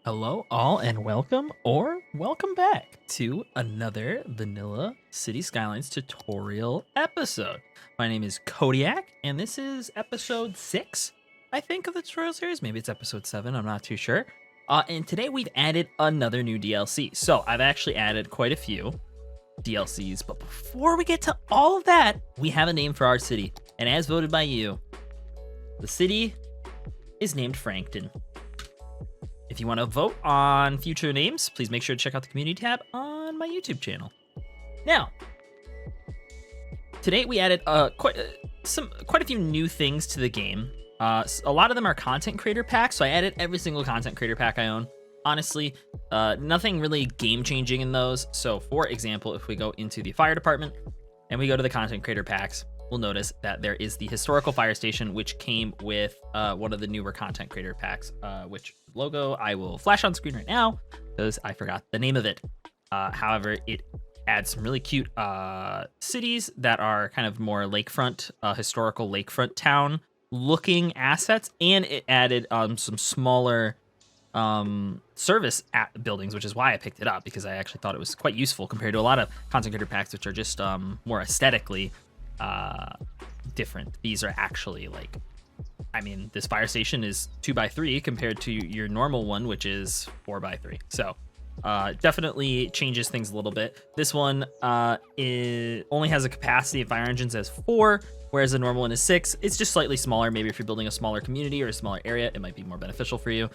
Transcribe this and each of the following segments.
Hello, all, and welcome or welcome back to another Vanilla City Skylines tutorial episode. My name is Kodiak, and this is episode 6, I think, of the tutorial series. Maybe it's episode 7, I'm not too sure. And today we've added another new DLC. So I've actually added quite a few DLCs, but before we get to all of that, we have a name for our city. And as voted by you, the city is named Frankton. If you want to vote on future names, please make sure to check out the community tab on my YouTube channel. Now, today we added quite a few new things to the game. A lot of them are content creator packs, so I added every single content creator pack I own. Honestly, nothing really game-changing in those. So, for example, if we go into the fire department and we go to the content creator packs, we'll notice that there is the historical fire station, which came with one of the newer content creator packs, which logo I will flash on screen right now because I forgot the name of it. However, it adds some really cute cities that are kind of more lakefront, historical lakefront town looking assets, and it added some smaller service buildings, which is why I picked it up, because I actually thought it was quite useful compared to a lot of content creator packs, which are just more aesthetically different. These are actually like, I mean, this fire station is 2x3 compared to your normal one, which is 4x3. So definitely changes things a little bit. This one only has a capacity of fire engines as 4, whereas the normal one is 6. It's just slightly smaller. Maybe if you're building a smaller community or a smaller area, it might be more beneficial for you.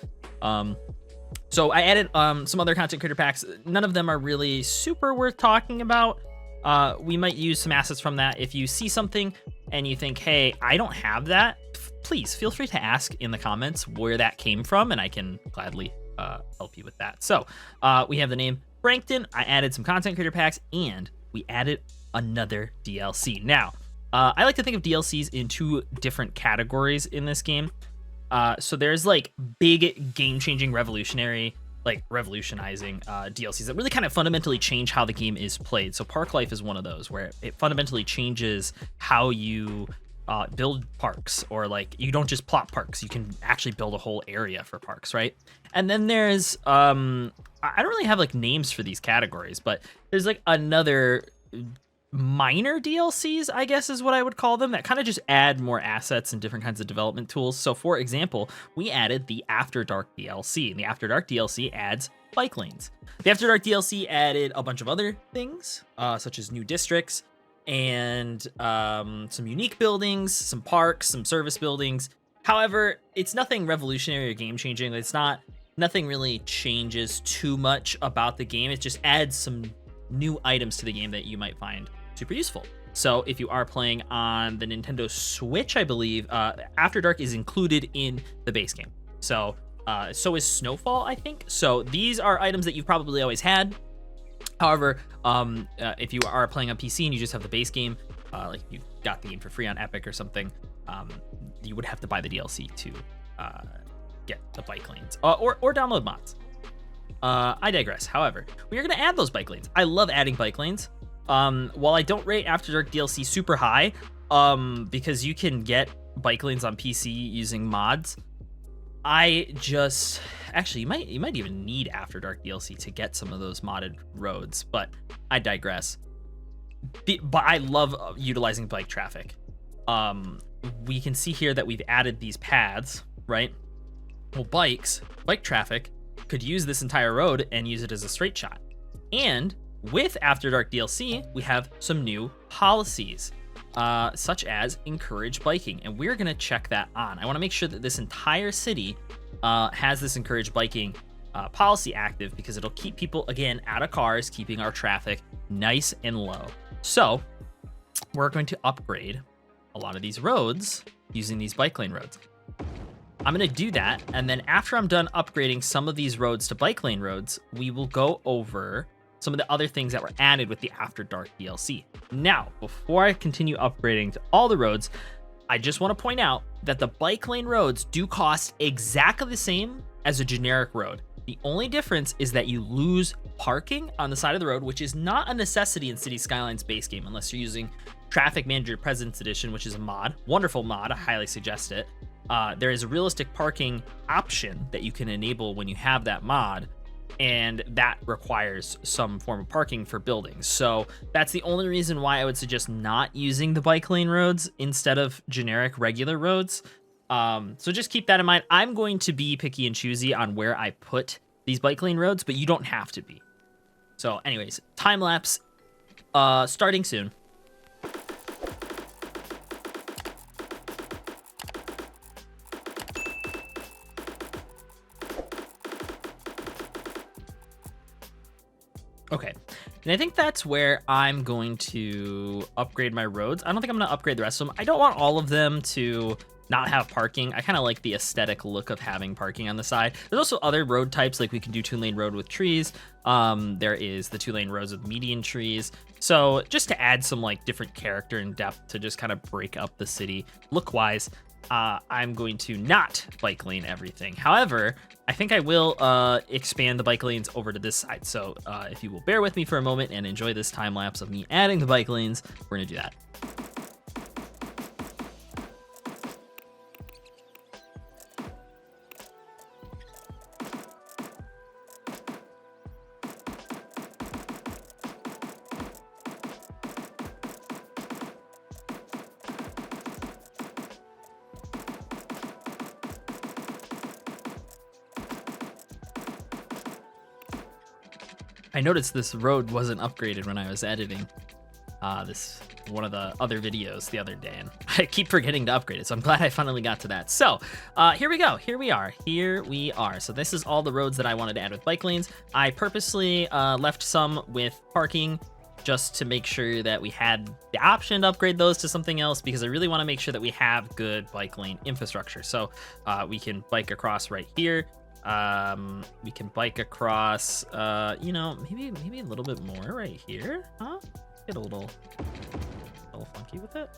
So I added some other content creator packs. None of them are really super worth talking about. We might use some assets from that. If you see something and you think, hey, I don't have that, please feel free to ask in the comments where that came from, and I can gladly help you with that. So we have the name Frankton. I added some content creator packs, and we added another DLC. Now, I like to think of DLCs in 2 different categories in this game. So there's like big game-changing revolutionizing DLCs that really kind of fundamentally change how the game is played. So Park Life is one of those where it fundamentally changes how you build parks, or like you don't just plot parks, you can actually build a whole area for parks, right? And then there's I don't really have like names for these categories, but there's like another minor DLCs, I guess is what I would call them, that kind of just add more assets and different kinds of development tools. So for example, we added the After Dark DLC, and the After Dark DLC adds bike lanes. The After Dark DLC added a bunch of other things, such as new districts and some unique buildings, some parks, some service buildings. However, it's nothing revolutionary or game-changing. Nothing really changes too much about the game. It just adds some new items to the game that you might find super useful. So if you are playing on the Nintendo Switch, I believe After Dark is included in the base game. So so is Snowfall, I think. So these are items that you've probably always had. However, if you are playing on PC and you just have the base game, like you got the game for free on Epic or something, you would have to buy the DLC to get the bike lanes, or download mods. I digress. However, we are going to add those bike lanes. I love adding bike lanes. While I don't rate After Dark DLC super high, because you can get bike lanes on PC using mods, actually, you might even need After Dark DLC to get some of those modded roads, but I digress. But I love utilizing bike traffic. We can see here that we've added these paths, right? Well, bike traffic could use this entire road and use it as a straight shot. And with After Dark DLC, we have some new policies, such as encourage biking, and we're gonna check that on. I wanna make sure that this entire city has this encourage biking policy active, because it'll keep people, again, out of cars, keeping our traffic nice and low. So we're going to upgrade a lot of these roads using these bike lane roads. I'm going to do that, and then after I'm done upgrading some of these roads to bike lane roads, we will go over some of the other things that were added with the After Dark DLC. Now, before I continue upgrading to all the roads, I just want to point out that the bike lane roads do cost exactly the same as a generic road. The only difference is that you lose parking on the side of the road, which is not a necessity in Cities Skylines base game unless you're using Traffic Manager Presence Edition, which is a mod. Wonderful mod. I highly suggest it. there is a realistic parking option that you can enable when you have that mod, and that requires some form of parking for buildings. So that's the only reason why I would suggest not using the bike lane roads instead of generic regular roads. So just keep that in mind. I'm going to be picky and choosy on where I put these bike lane roads, but you don't have to be. So anyways, time lapse starting soon. Okay, and I think that's where I'm going to upgrade my roads. I don't think I'm going to upgrade the rest of them. I don't want all of them to not have parking. I kind of like the aesthetic look of having parking on the side. There's also other road types, like we can do 2-lane road with trees. There is the 2-lane roads with median trees. So just to add some like different character and depth to just kind of break up the city look-wise, I'm going to not bike lane everything. However, I think I will expand the bike lanes over to this side. So if you will bear with me for a moment and enjoy this time lapse of me adding the bike lanes, we're gonna do that. I noticed this road wasn't upgraded when I was editing this one of the other videos the other day, and I keep forgetting to upgrade it, so I'm glad I finally got to that. So here we go. Here we are. So this is all the roads that I wanted to add with bike lanes. I purposely left some with parking just to make sure that we had the option to upgrade those to something else, because I really want to make sure that we have good bike lane infrastructure. So we can bike across right here. We can bike across, you know, maybe a little bit more right here, huh? Get a little funky with it.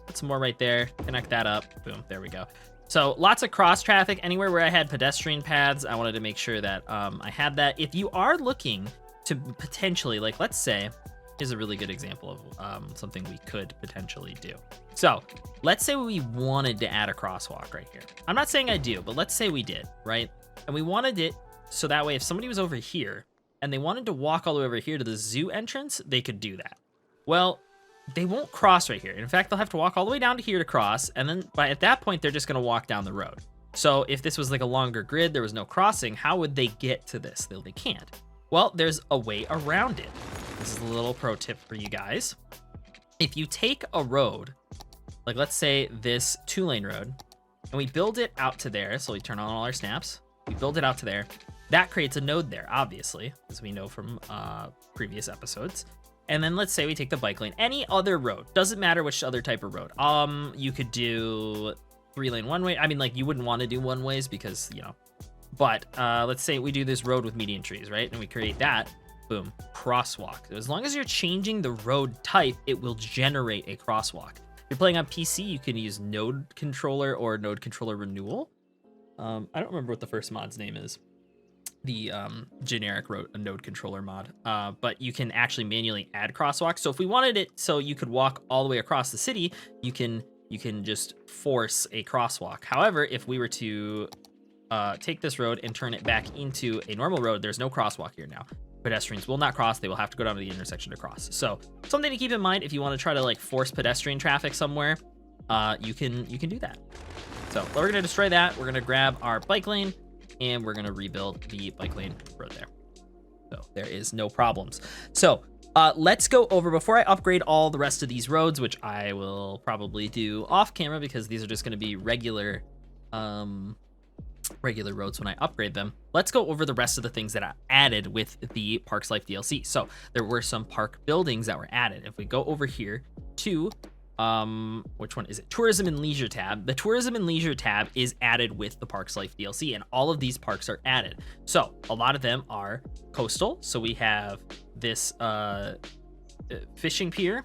Put some more right there, connect that up, boom, there we go. So lots of cross traffic. Anywhere where I had pedestrian paths, I wanted to make sure that I had that. If you are looking to potentially, like, let's say, here's a really good example of something we could potentially do. So let's say we wanted to add a crosswalk right here. I'm not saying I do, but let's say we did, right? And we wanted it so that way if somebody was over here and they wanted to walk all the way over here to the zoo entrance, they could do that. Well, they won't cross right here. In fact, they'll have to walk all the way down to here to cross, and then at that point, they're just gonna walk down the road. So if this was like a longer grid, there was no crossing, how would they get to this? They can't. Well, there's a way around it. This is a little pro tip for you guys. If you take a road, like let's say this 2-lane road, and we build it out to there, so we turn on all our snaps, we build it out to there, that creates a node there, obviously, as we know from previous episodes. And then let's say we take the bike lane, any other road, doesn't matter which other type of road. You could do 3-lane one-way. I mean, like, you wouldn't want to do one-ways because, you know, but let's say we do this road with median trees, right? And we create that, boom, crosswalk. As long as you're changing the road type, it will generate a crosswalk. If you're playing on PC, you can use node controller or node controller renewal. I don't remember what the first mod's name is. The generic node controller mod, but you can actually manually add crosswalks. So if we wanted it so you could walk all the way across the city, you can just force a crosswalk. However, if we were to take this road and turn it back into a normal road, there's no crosswalk here now. Pedestrians will not cross. They will have to go down to the intersection to cross. So something to keep in mind if you want to try to like force pedestrian traffic somewhere, you can do that. So we're gonna destroy that. We're gonna grab our bike lane and we're gonna rebuild the bike lane road there. So there is no problems. So let's go over, before I upgrade all the rest of these roads, which I will probably do off camera because these are just gonna be regular roads when I upgrade them. Let's go over the rest of the things that I added with the Parks Life DLC. So there were some park buildings that were added. If we go over here to which one is it? Tourism and Leisure tab. The Tourism and Leisure tab is added with the Parks Life DLC, and all of these parks are added. So a lot of them are coastal. So we have this fishing pier,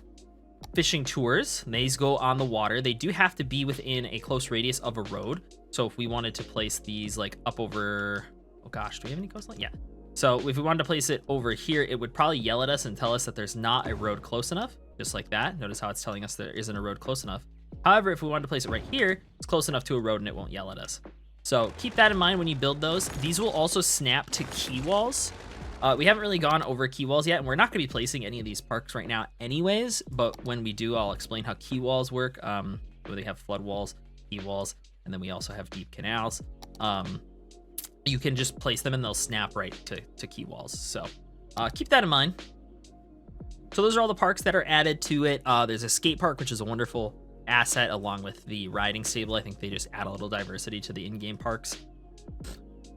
fishing tours. These go on the water. They do have to be within a close radius of a road. So if we wanted to place these like up over, oh gosh, do we have any coastline? Yeah. So if we wanted to place it over here, it would probably yell at us and tell us that there's not a road close enough, just like that. Notice how it's telling us there isn't a road close enough. However, if we wanted to place it right here, it's close enough to a road and it won't yell at us. So keep that in mind when you build those. These will also snap to key walls. We haven't really gone over key walls yet, and we're not going to be placing any of these parks right now anyways, but when we do, I'll explain how key walls work. Where they have flood walls, key walls, and then we also have deep canals. You can just place them and they'll snap right to key walls. So keep that in mind. So those are all the parks that are added to it. There's a skate park, which is a wonderful asset, along with the riding stable. I think they just add a little diversity to the in-game parks.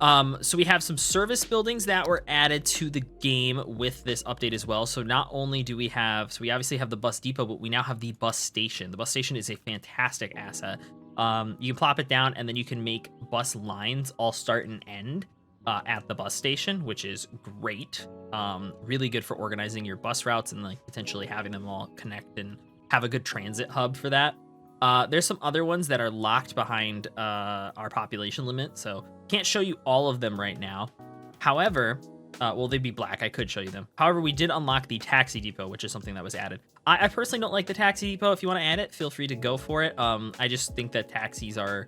So we have some service buildings that were added to the game with this update as well. So not only do we have, so we obviously have the bus depot, but we now have the bus station. The bus station is a fantastic asset. You can plop it down and then you can make bus lines all start and end at the bus station, which is great. Really good for organizing your bus routes and like potentially having them all connect and have a good transit hub for that. There's some other ones that are locked behind our population limit, so can't show you all of them right now. However, well, they'd be black. I could show you them. However, we did unlock the taxi depot, which is something that was added. I personally don't like the taxi depot. If you want to add it, feel free to go for it. I just think that taxis are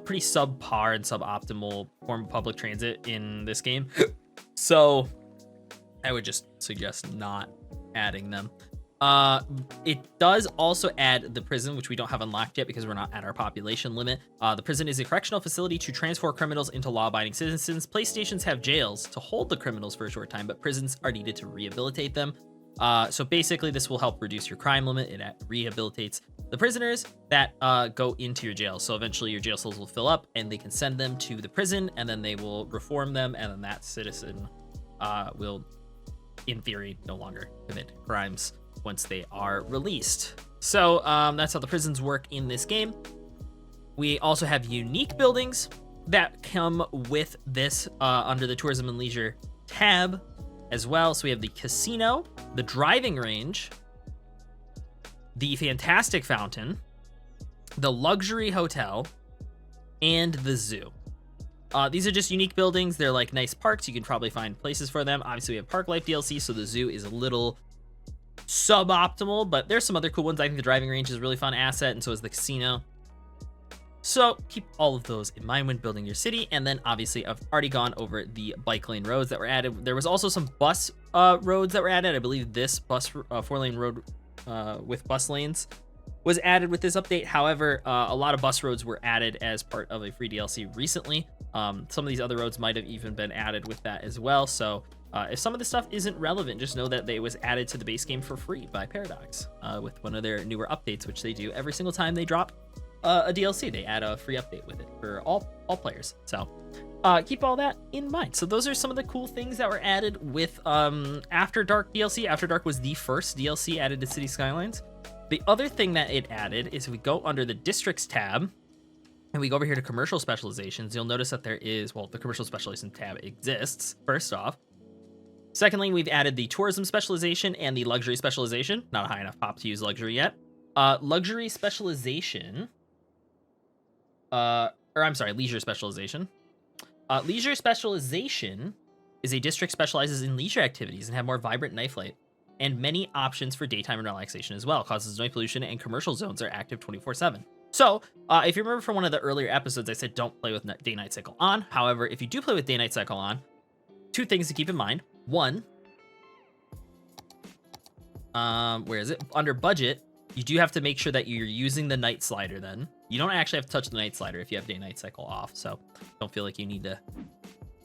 pretty subpar and suboptimal form of public transit in this game. So I would just suggest not adding them. It does also add the prison, which we don't have unlocked yet because we're not at our population limit. The prison is a correctional facility to transform criminals into law-abiding citizens. Police stations have jails to hold the criminals for a short time, but prisons are needed to rehabilitate them. So basically this will help reduce your crime limit. It rehabilitates the prisoners that go into your jail. So eventually your jail cells will fill up and they can send them to the prison, and then they will reform them, and then that citizen will, in theory, no longer commit crimes once they are released. So that's how the prisons work in this game. We also have unique buildings that come with this under the tourism and leisure tab as well. So we have the casino, the driving range, the fantastic fountain, the luxury hotel, and the zoo. These are just unique buildings. They're like nice parks. You can probably find places for them. Obviously we have Park Life DLC, so the zoo is a little suboptimal, but there's some other cool ones. I think the driving range is a really fun asset, and so is the casino. So keep all of those in mind when building your city. And then obviously I've already gone over the bike lane roads that were added. There was also some bus roads that were added. I believe this bus 4-lane road with bus lanes was added with this update. However, a lot of bus roads were added as part of a free DLC recently. Some of these other roads might have even been added with that as well. So if some of this stuff isn't relevant, just know that it was added to the base game for free by Paradox with one of their newer updates, which they do every single time they drop a DLC. They add a free update with it for all players. So keep all that in mind. So those are some of the cool things that were added with After Dark DLC. After Dark was the first DLC added to Cities Skylines. The other thing that it added is if we go under the Districts tab and we go over here to Commercial Specializations, you'll notice that there is, well, the Commercial Specialization tab exists, first off. Secondly, we've added the Tourism Specialization and the Luxury Specialization. Not a high enough pop to use Luxury yet. Luxury Specialization, Leisure Specialization. Leisure Specialization is a district specializes in leisure activities and have more vibrant nightlife and many options for daytime and relaxation as well. Causes noise pollution, and commercial zones are active 24/7. So if you remember from one of the earlier episodes, I said don't play with day-night cycle on. However, if you do play with day-night cycle on, two things to keep in mind. One, where is it? Under budget, you do have to make sure that you're using the night slider then. You don't actually have to touch the night slider if you have day-night cycle off, so don't feel like you need to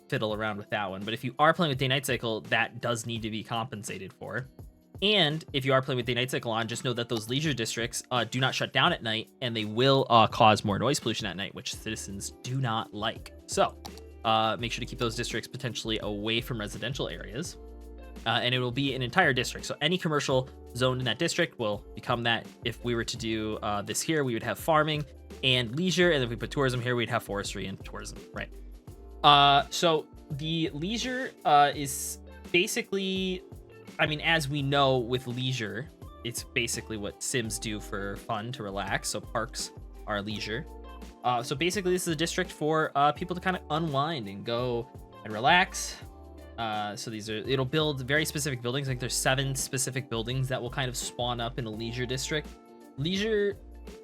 fiddle around with that one. But if you are playing with day-night cycle, that does need to be compensated for. And if you are playing with day-night cycle on, just know that those leisure districts do not shut down at night, and they will cause more noise pollution at night, which citizens do not like. So make sure to keep those districts potentially away from residential areas. And it will be an entire district. So any commercial zone in that district will become that. If we were to do this here, we would have farming and leisure. And if we put tourism here, we'd have forestry and tourism, right? So the leisure is basically, I mean, as we know with leisure, it's basically what Sims do for fun, to relax. So parks are leisure. So basically this is a district for people to kind of unwind and go and relax. So it'll build very specific buildings. I think there's 7 specific buildings that will kind of spawn up in a leisure district. Leisure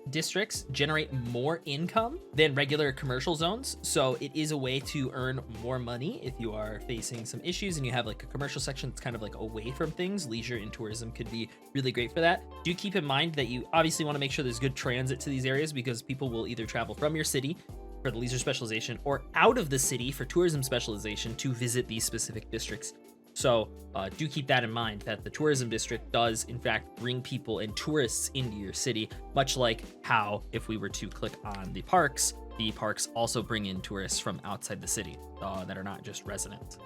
districts generate more income than regular commercial zones, so it is a way to earn more money if you are facing some issues and you have like a commercial section that's kind of like away from things. Leisure and tourism could be really great for that. Do keep in mind that you obviously want to make sure there's good transit to these areas, because people will either travel from your city for the leisure specialization or out of the city for tourism specialization to visit these specific districts. So do keep that in mind, that the tourism district does in fact bring people and tourists into your city, much like how if we were to click on the parks also bring in tourists from outside the city that are not just residents.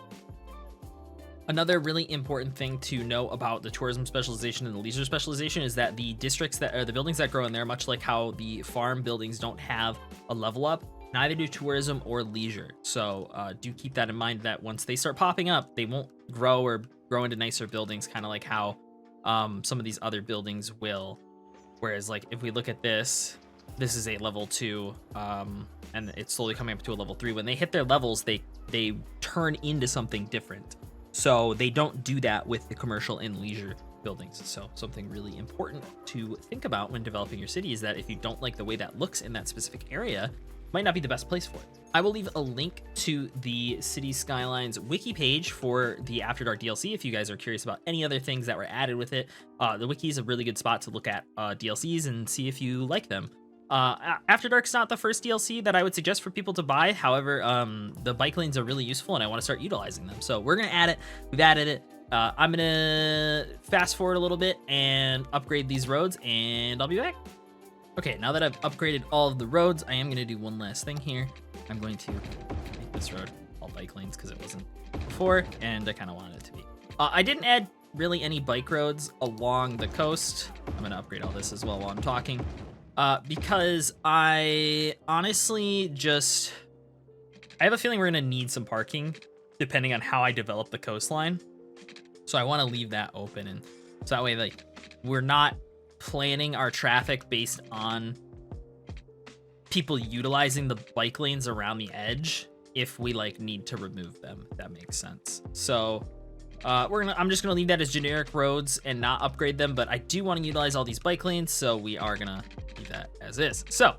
Another really important thing to know about the tourism specialization and the leisure specialization is that the districts that are the buildings that grow in there, much like how the farm buildings don't have a level up, neither do tourism or leisure. So do keep that in mind, that once they start popping up, they won't grow into nicer buildings, kind of like how some of these other buildings will. Whereas like if we look at this is a level 2 and it's slowly coming up to a level 3. When they hit their levels, they turn into something different. So they don't do that with the commercial and leisure buildings. So something really important to think about when developing your city is that if you don't like the way that looks in that specific area, might not be the best place for it. I will leave a link to the Cities Skylines wiki page for the After Dark DLC if you guys are curious about any other things that were added with it. The wiki is a really good spot to look at DLCs and see if you like them. After Dark's not the first DLC that I would suggest for people to buy. However, the bike lanes are really useful and I want to start utilizing them. So we're going to add it. We've added it. I'm going to fast forward a little bit and upgrade these roads, and I'll be back. Okay, now that I've upgraded all of the roads, I am going to do one last thing here. I'm going to make this road all bike lanes because it wasn't before, and I kind of wanted it to be. I didn't add really any bike roads along the coast. I'm going to upgrade all this as well while I'm talking, because I honestly I have a feeling we're going to need some parking depending on how I develop the coastline. So I want to leave that open, and so that way like we're not planning our traffic based on people utilizing the bike lanes around the edge if we like need to remove them, if that makes sense. So I'm just gonna leave that as generic roads and not upgrade them, but I do want to utilize all these bike lanes, so we are gonna leave that as is. So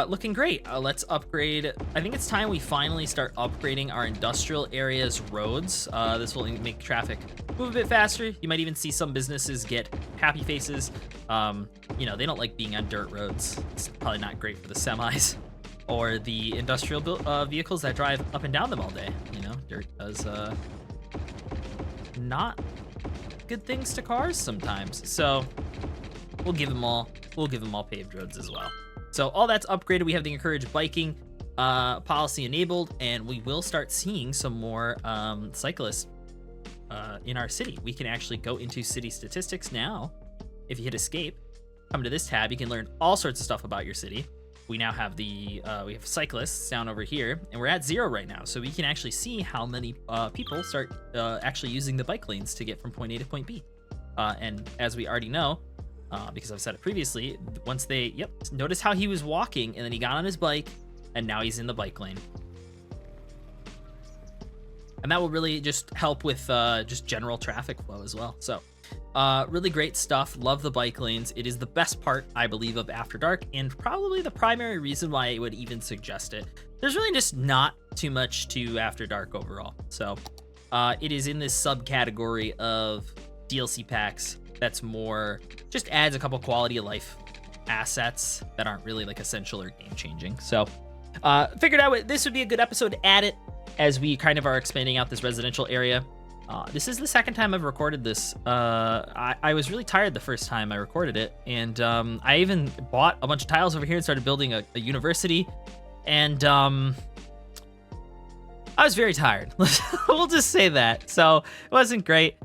looking great. Let's upgrade. I think it's time we finally start upgrading our industrial areas roads. This will make traffic move a bit faster. You might even see some businesses get happy faces. You know, they don't like being on dirt roads. It's probably not great for the semis or the industrial vehicles that drive up and down them all day. You know, dirt does not good things to cars sometimes. So we'll give them all paved roads as well. So all that's upgraded. We have the encourage biking policy enabled, and we will start seeing some more cyclists in our city. We can actually go into city statistics now. If you hit escape, come to this tab, you can learn all sorts of stuff about your city. We now have we have cyclists down over here, and we're at 0 right now. So we can actually see how many people start actually using the bike lanes to get from point A to point B. And as we already know, because I've said it previously, once notice how he was walking and then he got on his bike and now he's in the bike lane. And that will really just help with just general traffic flow as well. So really great stuff. Love the bike lanes. It is the best part, I believe, of After Dark, and probably the primary reason why I would even suggest it. There's really just not too much to After Dark overall. So it is in this subcategory of DLC packs that's more, just adds a couple quality of life assets that aren't really like essential or game changing. So figured out this would be a good episode to add it as we kind of are expanding out this residential area. This is the second time I've recorded this. I was really tired the first time I recorded it, and I even bought a bunch of tiles over here and started building a university, and I was very tired. We'll just say that. So it wasn't great.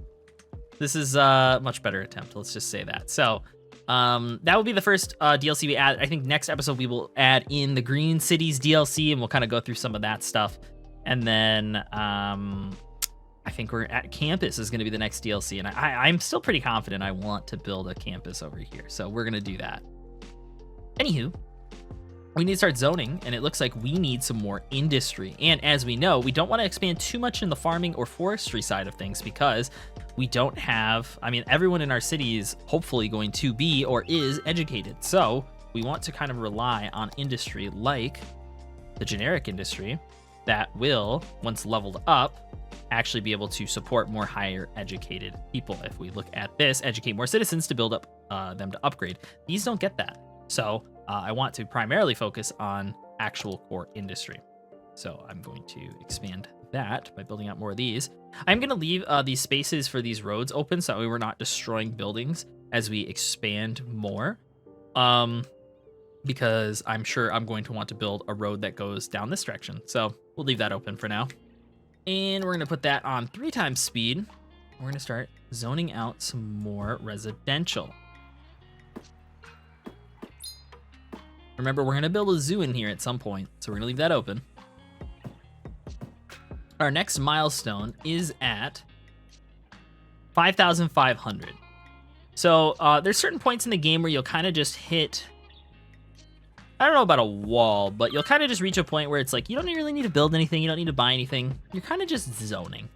This is a much better attempt. Let's just say that. So that will be the first DLC we add. I think next episode we will add in the Green Cities DLC, and we'll kind of go through some of that stuff. And then I think we're at campus is going to be the next DLC. And I'm still pretty confident I want to build a campus over here. So we're going to do that. Anywho, we need to start zoning, and it looks like we need some more industry. And as we know, we don't want to expand too much in the farming or forestry side of things because we don't have, I mean, everyone in our city is hopefully going to be or is educated. So we want to kind of rely on industry like the generic industry that will, once leveled up, actually be able to support more higher educated people. If we look at this, educate more citizens to build up them to upgrade. These don't get that. So I want to primarily focus on actual core industry. So I'm going to expand that by building out more of these. I'm going to leave these spaces for these roads open so that way we're not destroying buildings as we expand more. Because I'm sure I'm going to want to build a road that goes down this direction. So we'll leave that open for now. And we're going to put that on 3 times speed. We're going to start zoning out some more residential. Remember, we're going to build a zoo in here at some point, so we're going to leave that open. Our next milestone is at 5,500. So there's certain points in the game where you'll kind of just hit, I don't know about a wall, but you'll kind of just reach a point where it's like, you don't really need to build anything, you don't need to buy anything. You're kind of just zoning, and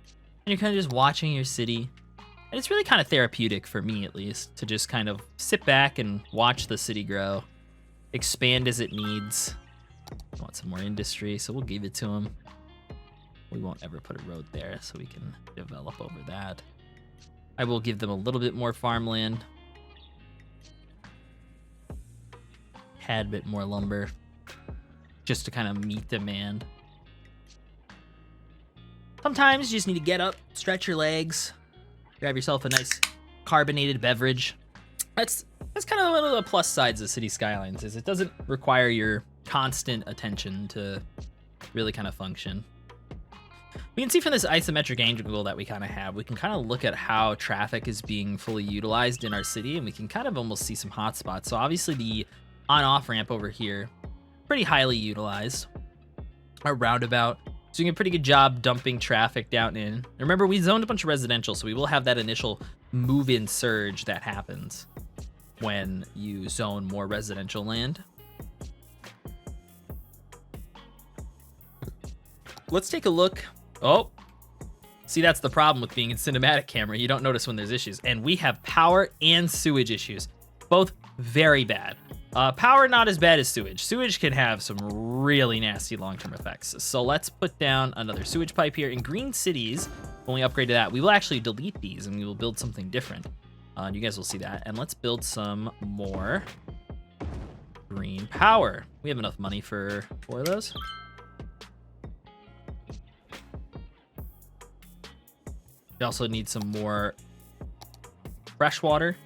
you're kind of just watching your city. And it's really kind of therapeutic for me, at least, to just kind of sit back and watch the city grow. Expand as it needs. I want some more industry, so we'll give it to them. We won't ever put a road there, so we can develop over that. I will give them a little bit more farmland. Had a bit more lumber, just to kind of meet demand. Sometimes you just need to get up, stretch your legs, grab yourself a nice carbonated beverage. That's kind of one of the plus sides of Cities Skylines, is it doesn't require your constant attention to really kind of function. We can see from this isometric angle that we kind of have, we can kind of look at how traffic is being fully utilized in our city, and we can kind of almost see some hotspots. So obviously the on-off ramp over here, pretty highly utilized. Our roundabout is doing a pretty good job dumping traffic down in. And remember, we zoned a bunch of residential, so we will have that initial move-in surge that happens when you zone more residential land. Let's take a look. Oh, see, that's the problem with being in cinematic camera. You don't notice when there's issues. And we have power and sewage issues, both very bad. Power, not as bad as sewage. Sewage can have some really nasty long-term effects. So let's put down another sewage pipe here. In green cities, when we upgrade to that, we will actually delete these and we will build something different. And you guys will see that. And let's build some more green power. We have enough money for 4 of those. We also need some more fresh water.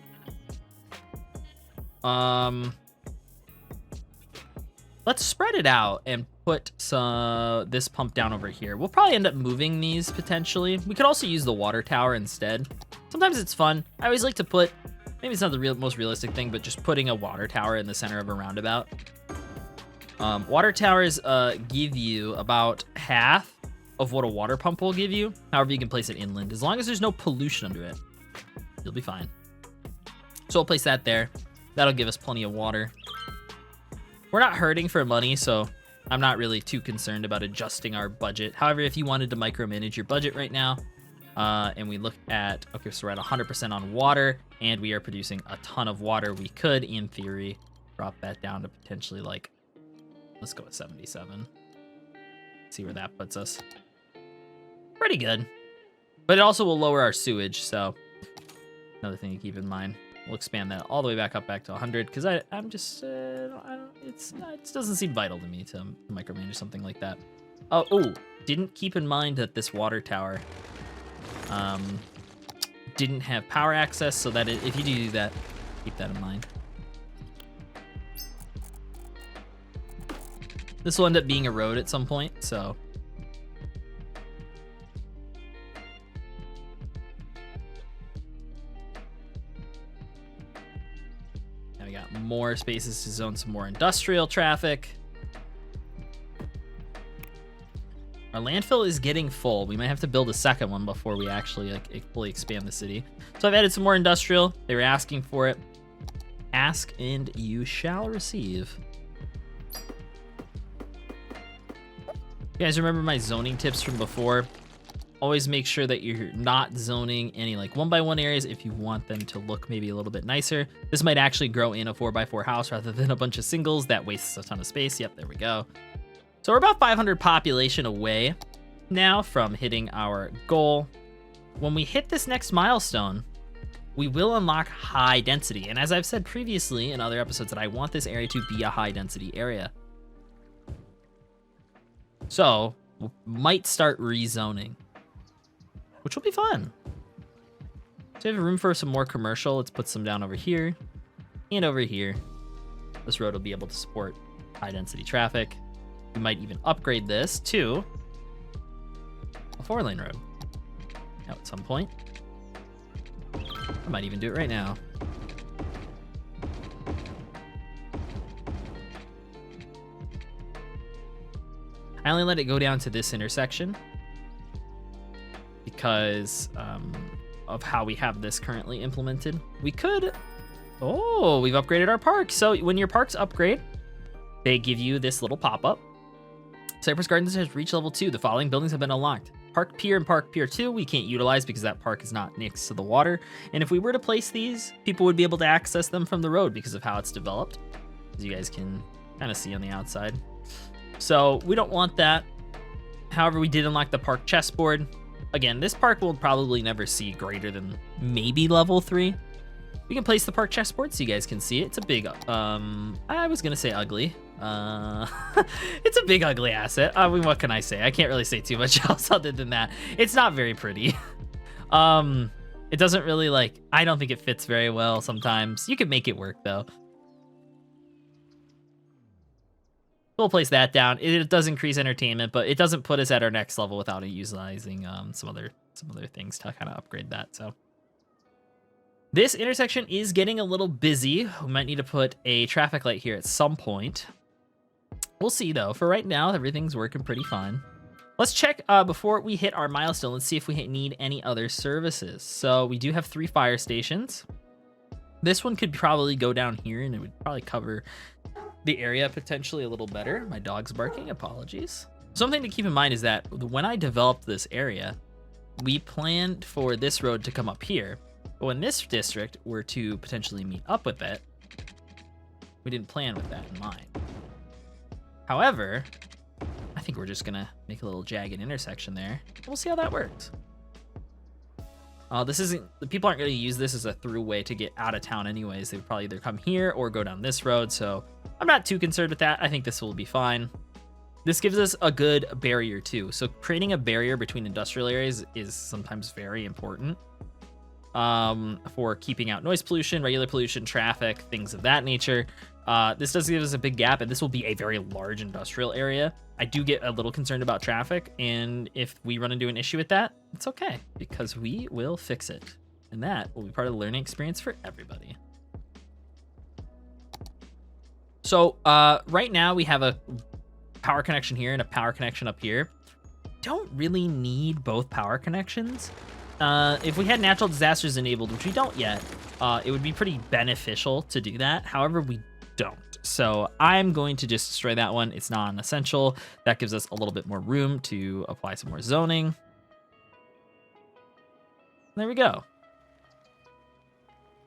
Let's spread it out and put this pump down over here. We'll probably end up moving these potentially. We could also use the water tower instead. Sometimes it's fun. I always like to put, maybe it's not the most realistic thing, but just putting a water tower in the center of a roundabout. Water towers give you about half of what a water pump will give you. However, you can place it inland. As long as there's no pollution under it, you'll be fine. So we'll place that there. That'll give us plenty of water. We're not hurting for money, so I'm not really too concerned about adjusting our budget. However, if you wanted to micromanage your budget right now, and we look at, okay, so we're at 100% on water, and we are producing a ton of water, we could, in theory, drop that down to potentially, like, let's go with 77. See where that puts us. Pretty good. But it also will lower our sewage, so another thing to keep in mind. We'll expand that all the way back up to 100, because I'm just, it doesn't seem vital to me to micromanage something like that. Oh, didn't keep in mind that this water tower didn't have power access, so that if you do that, keep that in mind. This will end up being a road at some point, so. Now we got more spaces to zone some more industrial traffic. Our landfill is getting full. We might have to build a second one before we actually fully expand the city. So I've added some more industrial. They were asking for it. Ask and you shall receive. You guys remember my zoning tips from before? Always make sure that you're not zoning any like 1x1 areas if you want them to look maybe a little bit nicer. This might actually grow in a 4x4 house rather than a bunch of singles. That wastes a ton of space. Yep, there we go. So we're about 500 population away now from hitting our goal. When we hit this next milestone, we will unlock high density. And as I've said previously in other episodes, that I want this area to be a high density area. So we might start rezoning, which will be fun. So we have room for some more commercial. Let's put some down over here and over here. This road will be able to support high density traffic. We might even upgrade this to a 4-lane road at some point. I might even do it right now. I only let it go down to this intersection because of how we have this currently implemented. We could, oh, we've upgraded our park. So when your parks upgrade, they give you this little pop-up. Cypress Gardens has reached level 2. The following buildings have been unlocked. Park Pier and Park Pier 2 we can't utilize because that park is not next to the water. And if we were to place these, people would be able to access them from the road because of how it's developed, as you guys can kind of see on the outside. So we don't want that. However, we did unlock the park chessboard. Again, this park will probably never see greater than maybe level 3. We can place the park chessboard so you guys can see it. It's a big, I was gonna say ugly. It's a big ugly asset. I mean, what can I say? I can't really say too much else other than that. It's not very pretty. It doesn't really like, I don't think it fits very well sometimes. You could make it work though. We'll place that down. It does increase entertainment, but it doesn't put us at our next level without utilizing some other things to kind of upgrade that. So this intersection is getting a little busy. We might need to put a traffic light here at some point. We'll see though. For right now, everything's working pretty fine. Let's check before we hit our milestone. Let's see if we need any other services. So we do have 3 fire stations. This one could probably go down here and it would probably cover the area potentially a little better. My dog's barking, apologies. Something to keep in mind is that when I developed this area, we planned for this road to come up here. But when this district were to potentially meet up with it, we didn't plan with that in mind. However, I think we're just gonna make a little jagged intersection there. We'll see how that works. The people aren't gonna use this as a through way to get out of town anyways. They would probably either come here or go down this road. So I'm not too concerned with that. I think this will be fine. This gives us a good barrier too. So creating a barrier between industrial areas is sometimes very important for keeping out noise pollution, regular pollution, traffic, things of that nature. This does give us a big gap, and this will be a very large industrial area. I do get a little concerned about traffic, and if we run into an issue with that, it's okay, because we will fix it. And that will be part of the learning experience for everybody. So right now we have a power connection here and a power connection up here. Don't really need both power connections. If we had natural disasters enabled, which we don't yet, it would be pretty beneficial to do that. However, we don't. So I'm going to just destroy that one. It's non-essential. That gives us a little bit more room to apply some more zoning. There we go.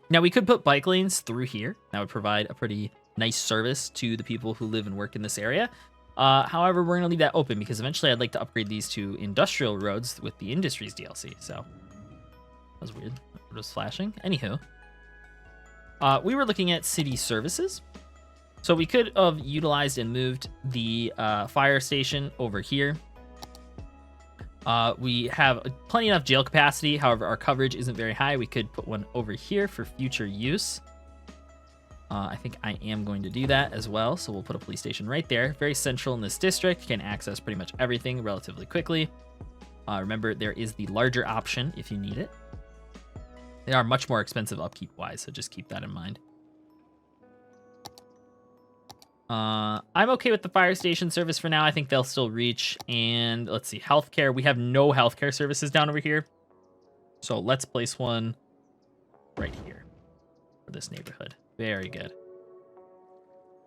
Now we could put bike lanes through here. That would provide a pretty nice service to the people who live and work in this area. However, we're gonna leave that open because eventually I'd like to upgrade these to industrial roads with the Industries DLC. So that was weird. It was flashing. Anywho, we were looking at city services. So we could have utilized and moved the fire station over here. We have plenty enough jail capacity. However, our coverage isn't very high. We could put one over here for future use. I think I am going to do that as well. So we'll put a police station right there. Very central in this district. Can access pretty much everything relatively quickly. Remember, there is the larger option if you need it. They are much more expensive upkeep-wise, so just keep that in mind. I'm okay with the fire station service for now. I think they'll still reach. And let's see, healthcare. We have no healthcare services down over here. So let's place one right here for this neighborhood. Very good.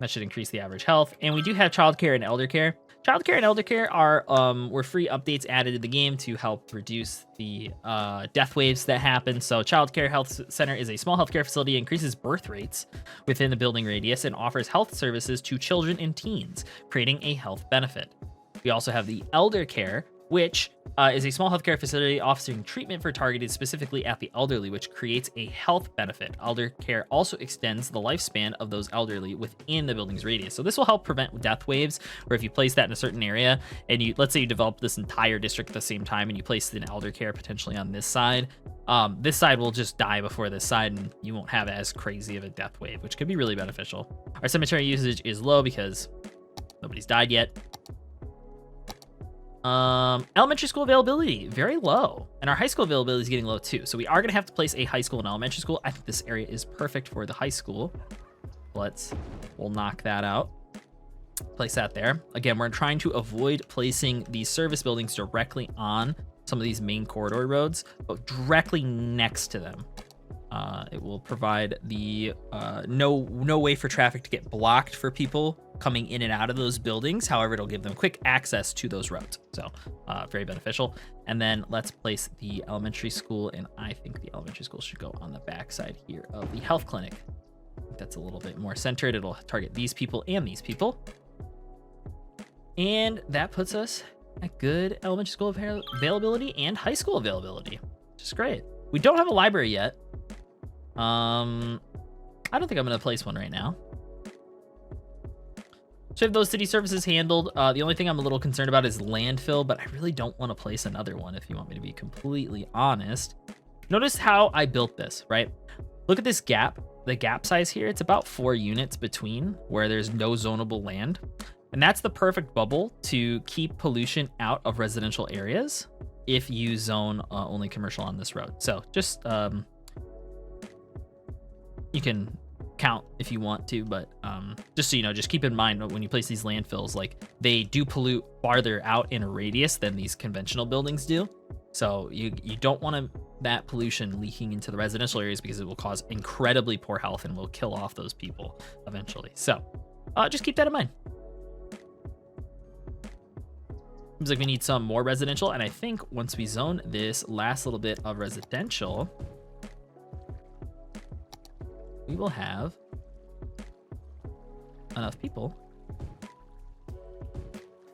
That should increase the average health. And we do have childcare and elder care. Childcare and elder care are were free updates added to the game to help reduce the death waves that happen. So childcare health center is a small healthcare facility, increases birth rates within the building radius and offers health services to children and teens, creating a health benefit. We also have the elder care, which is a small healthcare facility offering treatment for targeted specifically at the elderly, which creates a health benefit. Elder care also extends the lifespan of those elderly within the building's radius. So this will help prevent death waves, where if you place that in a certain area and let's say you develop this entire district at the same time and you place an elder care potentially on this side will just die before this side and you won't have as crazy of a death wave, which could be really beneficial. Our cemetery usage is low because nobody's died yet. Elementary school availability, very low. And our high school availability is getting low too. So we are going to have to place a high school and elementary school. I think this area is perfect for the high school. We'll knock that out. Place that there. Again, we're trying to avoid placing these service buildings directly on some of these main corridor roads, but directly next to them. It will provide the no way for traffic to get blocked for people coming in and out of those buildings. However, it'll give them quick access to those roads. So very beneficial. And then let's place the elementary school. And I think the elementary school should go on the backside here of the health clinic. I think that's a little bit more centered. It'll target these people and these people. And that puts us at good elementary school availability and high school availability, which is great. We don't have a library yet. I don't think I'm going to place one right now. So we have those city services handled. The only thing I'm a little concerned about is landfill, but I really don't want to place another one if you want me to be completely honest. Notice how I built this, right? Look at this gap. The gap size here, it's about 4 units between where there's no zonable land. And that's the perfect bubble to keep pollution out of residential areas if you zone only commercial on this road. So just, you can count if you want to, but just so you know, just keep in mind when you place these landfills, like they do pollute farther out in a radius than these conventional buildings do. So you don't want that pollution leaking into the residential areas because it will cause incredibly poor health and will kill off those people eventually. So just keep that in mind. Seems like we need some more residential, and I think once we zone this last little bit of residential, we will have enough people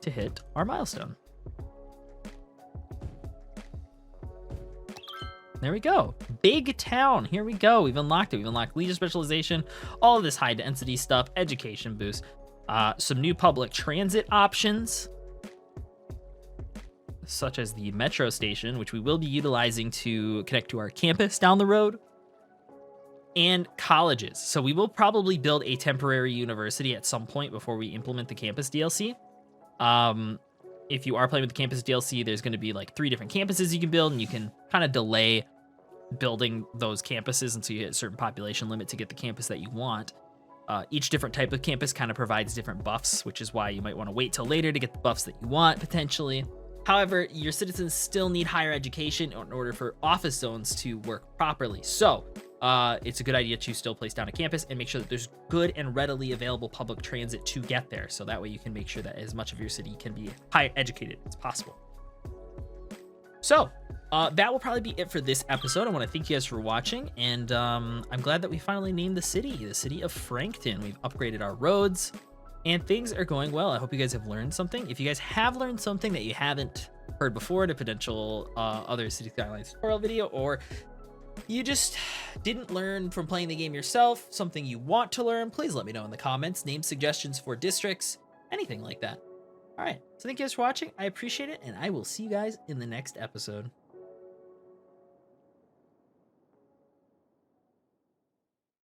to hit our milestone. There we go. Big town. Here we go. We've unlocked it. We've unlocked leisure specialization, all of this high density stuff, education boost, some new public transit options, such as the metro station, which we will be utilizing to connect to our campus down the road, and colleges. So we will probably build a temporary university at some point before we implement the campus DLC. If you are playing with the campus DLC, there's going to be like 3 different campuses you can build, and you can kind of delay building those campuses until you hit a certain population limit to get the campus that you want. Each different type of campus kind of provides different buffs, which is why you might want to wait till later to get the buffs that you want potentially. However, your citizens still need higher education in order for office zones to work properly. So it's a good idea to still place down a campus and make sure that there's good and readily available public transit to get there. So that way you can make sure that as much of your city can be high educated as possible. So that will probably be it for this episode. I want to thank you guys for watching, and I'm glad that we finally named the city of Frankton. We've upgraded our roads, and things are going well. I hope you guys have learned something. If you guys have learned something that you haven't heard before in a potential other Cities Skylines tutorial video, or you just didn't learn from playing the game yourself, something you want to learn, please let me know in the comments. Name suggestions for districts, anything like that. All right, so thank you guys for watching. I appreciate it, and I will see you guys in the next episode.